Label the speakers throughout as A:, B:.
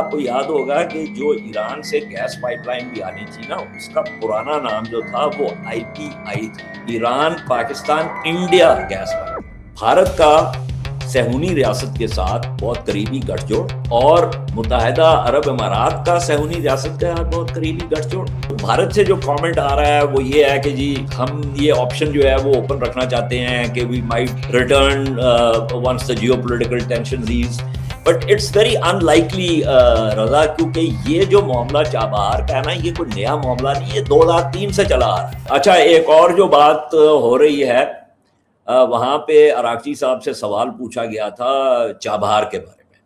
A: آپ کو یاد ہوگا کہ جو ایران سے گیس پائپ لائن بھی آنی تھی نا، اس کا پرانا نام جو تھا وہ IPI تھا، Iran Pakistan India gas pipe line. Bharat کا سہونی ریاست کے ساتھ بہت قریبی گٹھ جوڑ اور متحدہ عرب امارات کا سہونی ریاست کے ساتھ بہت قریبی گٹھ جوڑ۔ بھارت سے جو کامنٹ آ رہا ہے وہ یہ ہے کہ جی ہم یہ آپشن جو ہے وہ اوپن رکھنا چاہتے ہیں کہ we might return once the geopolitical tensions ease, but it's very unlikely Raza, کیونکہ یہ جو معاملہ چابہار کا ہے نا، یہ کوئی نیا معاملہ نہیں، یہ 2003 سے چلا آ رہا ہے۔ اچھا، ایک اور جو بات ہو رہی ہے، وہاں پہ اراغچی صاحب سے سوال پوچھا گیا تھا چابہار کے بارے میں،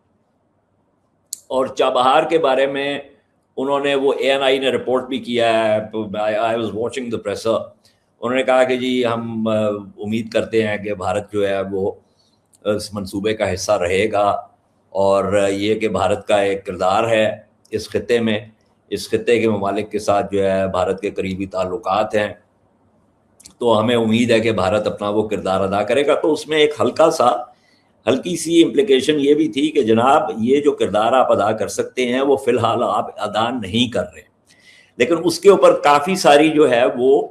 A: اور چابہار کے بارے میں انہوں نے، وہ ANI نے رپورٹ بھی کیا ہے، I was watching the presser، انہوں نے کہا کہ جی ہم امید کرتے ہیں کہ بھارت جو ہے وہ اس منصوبے کا حصہ رہے گا، اور یہ کہ بھارت کا ایک کردار ہے اس خطے میں، اس خطے کے ممالک کے ساتھ جو ہے بھارت کے قریبی تعلقات ہیں، تو ہمیں امید ہے کہ بھارت اپنا وہ کردار ادا کرے گا۔ تو اس میں ایک ہلکی سی امپلیکیشن یہ بھی تھی کہ جناب یہ جو کردار آپ ادا کر سکتے ہیں وہ فی الحال آپ ادا نہیں کر رہے، لیکن اس کے اوپر کافی ساری جو ہے وہ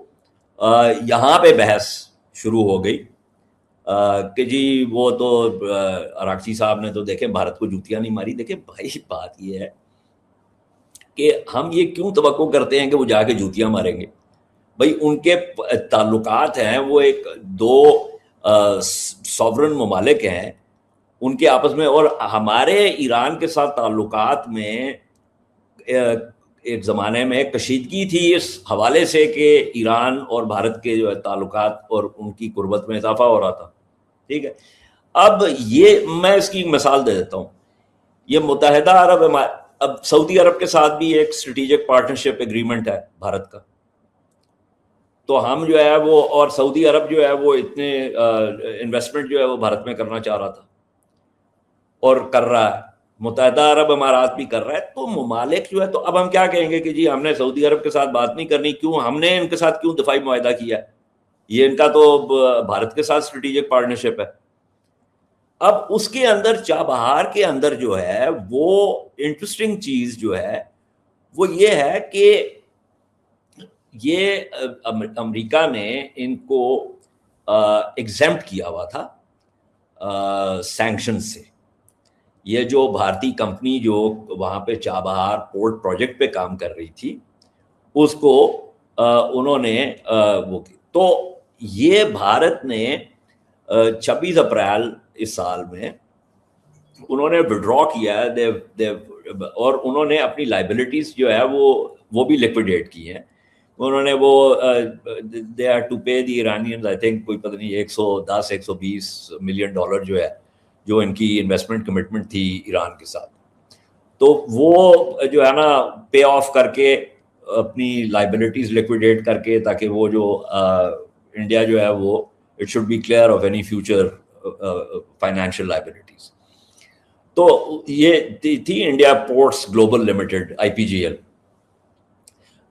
A: یہاں پہ بحث شروع ہو گئی کہ جی وہ تو اراغچی صاحب نے تو دیکھیں بھارت کو جوتیاں نہیں ماری۔ دیکھیں بھائی، بات یہ ہے کہ ہم یہ کیوں توقع کرتے ہیں کہ وہ جا کے جوتیاں ماریں گے؟ بھائی ان کے تعلقات ہیں، وہ ایک دو سوورن ممالک ہیں ان کے آپس میں، اور ہمارے ایران کے ساتھ تعلقات میں ایک زمانے میں کشیدگی تھی اس حوالے سے کہ ایران اور بھارت کے جو ہے تعلقات اور ان کی قربت میں اضافہ ہو رہا تھا، ٹھیک ہے۔ اب یہ میں اس کی مثال دے دیتا ہوں، یہ متحدہ عرب اب سعودی عرب کے ساتھ بھی ایک اسٹریٹجک پارٹنرشپ ایگریمنٹ ہے بھارت کا، تو ہم جو ہے وہ، اور سعودی عرب جو ہے وہ اتنے انویسٹمنٹ جو ہے وہ بھارت میں کرنا چاہ رہا تھا اور کر رہا ہے، متحدہ عرب امارات بھی کر رہا ہے، تو ممالک جو ہے، تو اب ہم کیا کہیں گے کہ جی ہم نے سعودی عرب کے ساتھ بات نہیں کرنی، کیوں ہم نے ان کے ساتھ کیوں دفاعی معاہدہ کیا ہے؟ یہ ان کا تو بھارت کے ساتھ اسٹریٹجک پارٹنرشپ ہے۔ اب اس کے اندر چابہار کے اندر جو ہے وہ انٹرسٹنگ چیز جو ہے وہ یہ ہے کہ یہ امریکہ نے ان کو ایگزمپٹ کیا ہوا تھا سینکشن سے۔ یہ جو بھارتی کمپنی جو وہاں پہ چابہار پورٹ پروجیکٹ پہ کام کر رہی تھی، اس کو انہوں نے وہ کی، تو یہ بھارت نے 26 اپریل اس سال میں انہوں نے وڈرا کیا ہے، اور انہوں نے اپنی لائبلٹیز جو ہے وہ بھی لیکویڈیٹ کی ہیں۔ انہوں نے وہ they had to pay the Iranians, I think کوئی پتہ نہیں 110-120 ملین ڈالر جو ہے، جو ان کی انویسٹمنٹ کمٹمنٹ تھی ایران کے ساتھ، تو وہ جو ہے نا پے آف کر کے اپنی لائبلٹیز لیکویڈیٹ کر کے، تاکہ وہ جو انڈیا جو ہے وہ it should be clear of any future financial liabilities. تو یہ تھی India ports global limited IPGL۔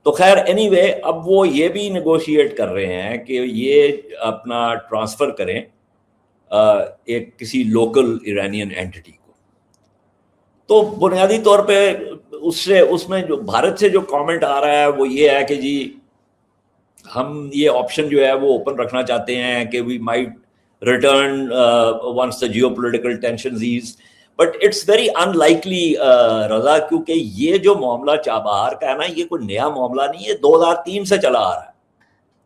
A: تو خیر اینی وے، اب وہ یہ بھی نیگوشیٹ کر رہے ہیں کہ یہ اپنا ٹرانسفر کریں ایک کسی لوکل ایرانین اینٹی کو۔ تو بنیادی طور پہ اس میں جو بھارت سے جو کامنٹ آ رہا ہے وہ یہ ہے کہ جی ہم یہ آپشن جو ہے وہ اوپن رکھنا چاہتے ہیں کہ we might return once the geopolitical tensions ease, but it's very unlikely Raza, کیونکہ یہ جو معاملہ چابہار کا ہے نا، یہ کوئی نیا معاملہ نہیں، یہ 2003 سے چلا آ رہا ہے۔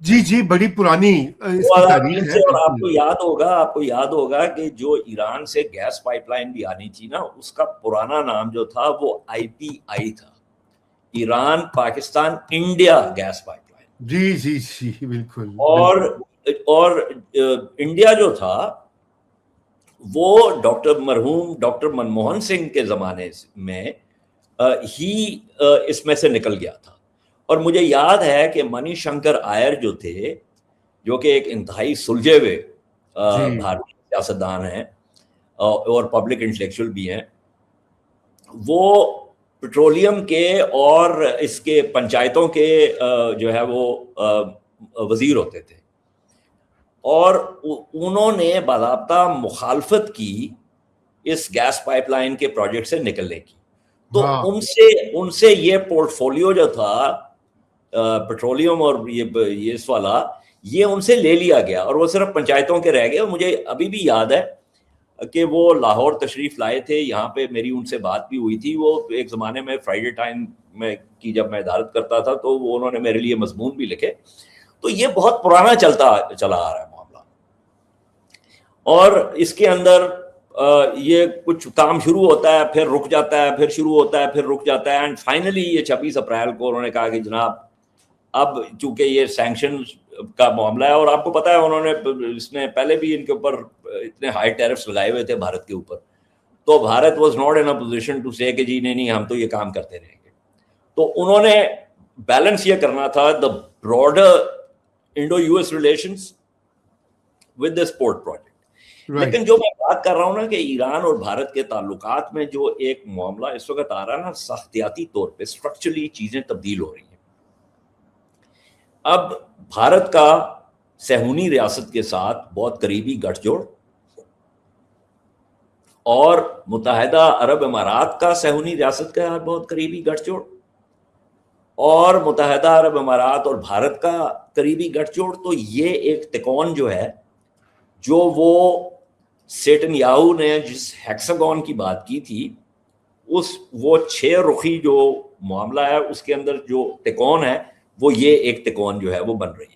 B: جی بڑی پرانی اس کی تاریخ ہے۔
A: اور آپ کو یاد ہوگا کہ جو ایران سے گیس پائپ لائن بھی آنی تھی نا، اس کا پرانا نام جو تھا وہ IPI تھا، Iran Pakistan India gas pipe line.
B: جی بالکل۔
A: اور انڈیا جو تھا وہ مرحوم ڈاکٹر منموہن سنگھ کے زمانے میں ہی اس میں سے نکل گیا تھا، اور مجھے یاد ہے کہ منی شنکر آئر جو تھے، جو کہ ایک انتہائی سلجھے ہوئے بھارتی سیاستدان ہیں اور پبلک انٹلیکچوئل بھی ہیں، وہ پیٹرولیم کے اور اس کے پنچایتوں کے جو ہے وہ وزیر ہوتے تھے، اور انہوں نے باضابطہ مخالفت کی اس گیس پائپ لائن کے پروجیکٹ سے نکلنے کی۔ تو ان سے یہ پورٹ فولیو جو تھا پیٹرولیم اور یہ اس والا، یہ ان سے لے لیا گیا اور وہ صرف پنچایتوں کے رہ گئے. اور مجھے ابھی بھی یاد ہے کہ وہ لاہور تشریف لائے تھے, یہاں پہ میری ان سے بات بھی ہوئی تھی. وہ ایک زمانے میں فرائیڈے ٹائم میں کی جب میں ادارت کرتا تھا تو وہ انہوں نے میرے لیے مضمون بھی لکھے. تو یہ بہت پرانا چلا آ رہا ہے معاملہ, اور اس کے اندر یہ کچھ کام شروع ہوتا ہے, پھر رک جاتا ہے, پھر شروع ہوتا ہے, پھر رک جاتا ہے, اینڈ فائنلی یہ 26 اپریل کو انہوں نے کہا کہ جناب اب چونکہ یہ سینکشن کا معاملہ ہے, اور آپ کو پتا ہے انہوں نے اس نے پہلے بھی ان کے اوپر اتنے ہائی ٹیرفس لگائے ہوئے تھے بھارت کے اوپر, تو Bharat was not in a position to say کہ جی نہیں ہم تو یہ کام کرتے رہیں گے. تو انہوں نے بیلنس یہ کرنا تھا the broader Indo U S relations with this port project. لیکن جو میں بات کر رہا ہوں نا کہ ایران اور بھارت کے تعلقات میں جو ایک معاملہ اس وقت آ رہا ہے نا, ساختیاتی طور پہ اسٹرکچرلی چیزیں تبدیل ہو رہی ہیں. اب بھارت کا صہیونی ریاست کے ساتھ بہت قریبی گٹھ جوڑ, اور متحدہ عرب امارات کا صہیونی ریاست کا بہت قریبی گٹھ جوڑ, اور متحدہ عرب امارات اور بھارت کا قریبی گٹھ جوڑ. تو یہ ایک تکون جو ہے, جو وہ سیٹن یاہو نے جس ہیکساگون کی بات کی تھی, وہ 6 رخی جو معاملہ ہے اس کے اندر جو تکون ہے وہ یہ ایک تکون جو ہے وہ بن رہی ہے.